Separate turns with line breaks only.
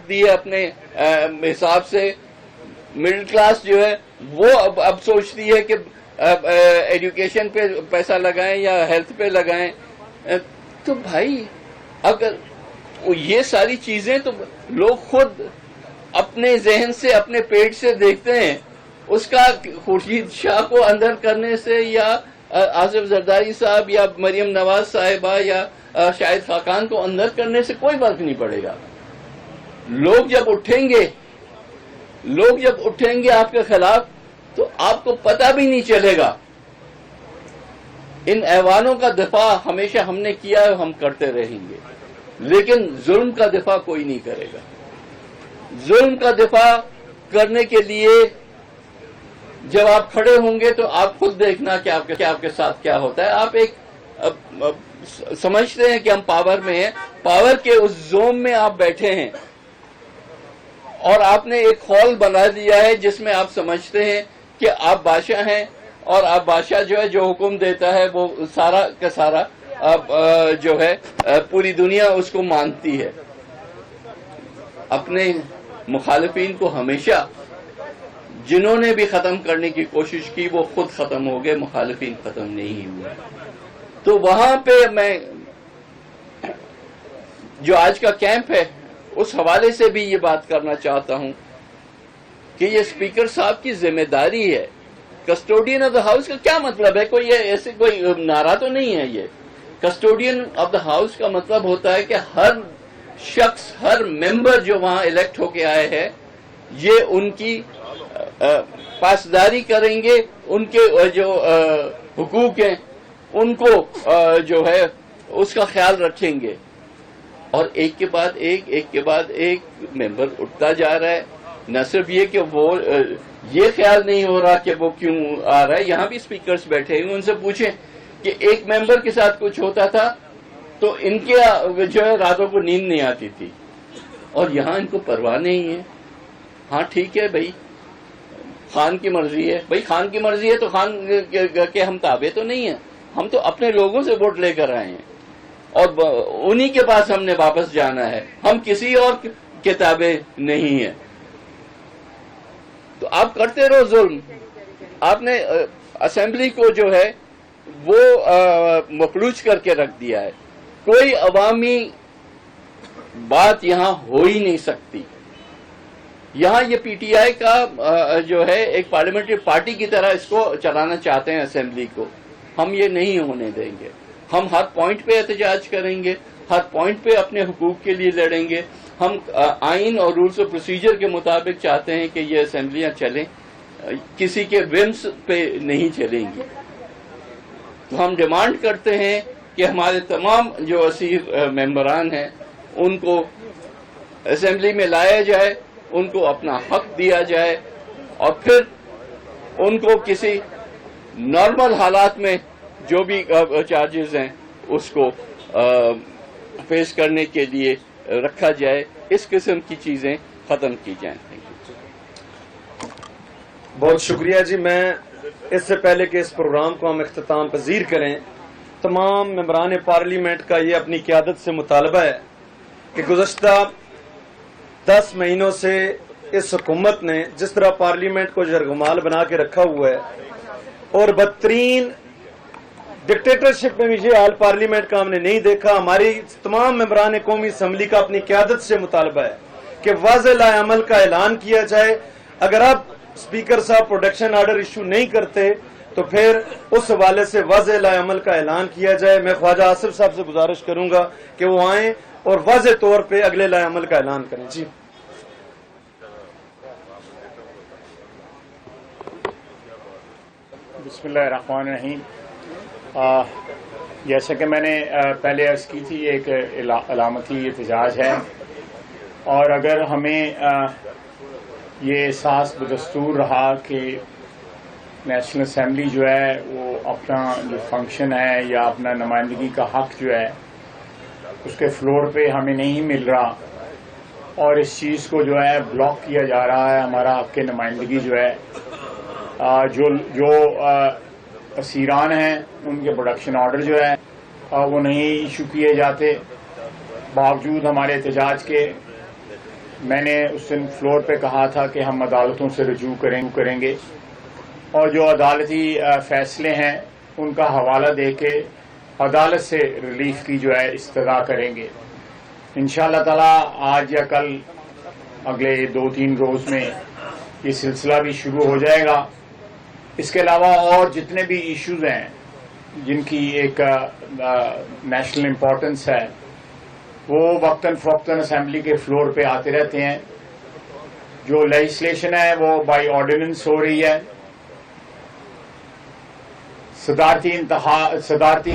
رکھ دی ہے اپنے حساب سے. مڈل کلاس جو ہے وہ اب سوچتی ہے کہ ایجوکیشن پہ پیسہ لگائیں یا ہیلتھ پہ لگائیں. تو بھائی اگر یہ ساری چیزیں تو لوگ خود اپنے ذہن سے اپنے پیٹ سے دیکھتے ہیں. اس کا خورشید شاہ کو اندر کرنے سے یا آصف زرداری صاحب یا مریم نواز صاحبہ یا شاہد خاقان کو اندر کرنے سے کوئی فرق نہیں پڑے گا. لوگ جب اٹھیں گے آپ کے خلاف تو آپ کو پتہ بھی نہیں چلے گا. ان ایوانوں کا دفاع ہمیشہ ہم نے کیا ہے، ہم کرتے رہیں گے، لیکن ظلم کا دفاع کوئی نہیں کرے گا. ظلم کا دفاع کرنے کے لیے جب آپ کھڑے ہوں گے تو آپ خود دیکھنا کہ آپ کے ساتھ کیا ہوتا ہے. آپ ایک سمجھتے ہیں کہ ہم پاور میں ہیں، پاور کے اس زوم میں آپ بیٹھے ہیں اور آپ نے ایک خول بنا دیا ہے جس میں آپ سمجھتے ہیں کہ آپ بادشاہ ہیں، اور آپ بادشاہ جو ہے جو حکم دیتا ہے وہ سارا کا سارا جو ہے پوری دنیا اس کو مانتی ہے. اپنے مخالفین کو ہمیشہ جنہوں نے بھی ختم کرنے کی کوشش کی وہ خود ختم ہو گئے، مخالفین ختم نہیں ہوئے. تو وہاں پہ میں جو آج کا کیمپ ہے اس حوالے سے بھی یہ بات کرنا چاہتا ہوں کہ یہ اسپیکر صاحب کی ذمہ داری ہے. کسٹوڈین آف دا ہاؤس کا کیا مطلب ہے؟ کوئی ایسے کوئی نعرہ تو نہیں ہے. یہ کسٹوڈین آف دا ہاؤس کا مطلب ہوتا ہے کہ ہر شخص، ہر ممبر جو وہاں الیکٹ ہو کے آئے ہیں، یہ ان کی پاسداری کریں گے، ان کے جو حقوق ہیں ان کو جو ہے اس کا خیال رکھیں گے. اور ایک کے بعد ایک ممبر اٹھتا جا رہا ہے. نہ صرف یہ کہ وہ یہ خیال نہیں ہو رہا کہ وہ کیوں آ رہا ہے. یہاں بھی اسپیکرز بیٹھے ہیں، ان سے پوچھیں کہ ایک ممبر کے ساتھ کچھ ہوتا تھا تو ان کے جو ہے راتوں کو نیند نہیں آتی تھی، اور یہاں ان کو پرواہ نہیں ہے. ہاں ٹھیک ہے بھائی، خان کی مرضی ہے. بھائی خان کی مرضی ہے تو خان کے ہم تابع تو نہیں ہیں. ہم تو اپنے لوگوں سے ووٹ لے کر آئے ہیں اور انہی کے پاس ہم نے واپس جانا ہے. ہم کسی اور کے تابع نہیں ہیں. تو آپ کرتے رہو ظلم. آپ نے اسمبلی کو جو ہے وہ مفلوج کر کے رکھ دیا ہے. کوئی عوامی بات یہاں ہو ہی نہیں سکتی. یہاں یہ پی ٹی آئی کا جو ہے ایک پارلیمنٹری پارٹی کی طرح اس کو چلانا چاہتے ہیں اسمبلی کو. ہم یہ نہیں ہونے دیں گے. ہم ہر پوائنٹ پہ احتجاج کریں گے، ہر پوائنٹ پہ اپنے حقوق کے لیے لڑیں گے. ہم آئین اور رولز آف پروسیجر کے مطابق چاہتے ہیں کہ یہ اسمبلیاں چلیں، کسی کے ومس پہ نہیں چلیں گی. تو ہم ڈیمانڈ کرتے ہیں کہ ہمارے تمام جو اسیر ممبران ہیں ان کو اسمبلی میں لایا جائے، ان کو اپنا حق دیا جائے، اور پھر ان کو کسی نارمل حالات میں جو بھی چارجز ہیں اس کو فیس کرنے کے لیے رکھا جائے. اس قسم کی چیزیں ختم کی جائیں.
بہت شکریہ جی. میں اس سے پہلے کہ اس پروگرام کو ہم اختتام پذیر کریں، تمام ممبران پارلیمنٹ کا یہ اپنی قیادت سے مطالبہ ہے کہ گزشتہ 10 مہینوں سے اس حکومت نے جس طرح پارلیمنٹ کو یرغمال بنا کے رکھا ہوا ہے، اور بدترین ڈکٹیٹرشپ میں بھی یہ حال پارلیمنٹ کا ہم نے نہیں دیکھا. ہماری تمام ممبران قومی اسمبلی کا اپنی قیادت سے مطالبہ ہے کہ واضح لائحہ عمل کا اعلان کیا جائے. اگر اب اسپیکر صاحب پروٹیکشن آرڈر ایشو نہیں کرتے تو پھر اس حوالے سے واضح لائحہ عمل کا اعلان کیا جائے. میں خواجہ آصف صاحب سے گزارش کروں گا کہ وہ آئیں اور واضح طور پہ اگلے لائحہ عمل کا اعلان کریں. جی
بسم اللہ الرحمن الرحیم. جیسا کہ میں نے پہلے عرض کی تھی، ایک علامتی احتجاج ہے، اور اگر ہمیں یہ احساس بدستور رہا کہ نیشنل اسمبلی جو ہے وہ اپنا جو فنکشن ہے یا اپنا نمائندگی کا حق جو ہے اس کے فلور پہ ہمیں نہیں مل رہا، اور اس چیز کو جو ہے بلاک کیا جا رہا ہے، ہمارا حق نمائندگی جو ہے، جو اسیران ہیں ان کے پروڈکشن آرڈر جو ہے وہ نہیں ایشو کیے جاتے باوجود ہمارے احتجاج کے. میں نے اس دن فلور پہ کہا تھا کہ ہم عدالتوں سے رجوع کریں گے اور جو عدالتی فیصلے ہیں ان کا حوالہ دے کے عدالت سے ریلیف کی جو ہے استدعا کریں گے. انشاءاللہ تعالی آج یا کل اگلے 2-3 روز میں یہ سلسلہ بھی شروع ہو جائے گا. اس کے علاوہ اور جتنے بھی ایشوز ہیں جن کی ایک نیشنل امپورٹنس ہے وہ وقتاً فوقتاً اسمبلی کے فلور پہ آتے رہتے ہیں. جو لیجسلیشن ہے وہ بائی آرڈیننس ہو رہی ہے. صدارتی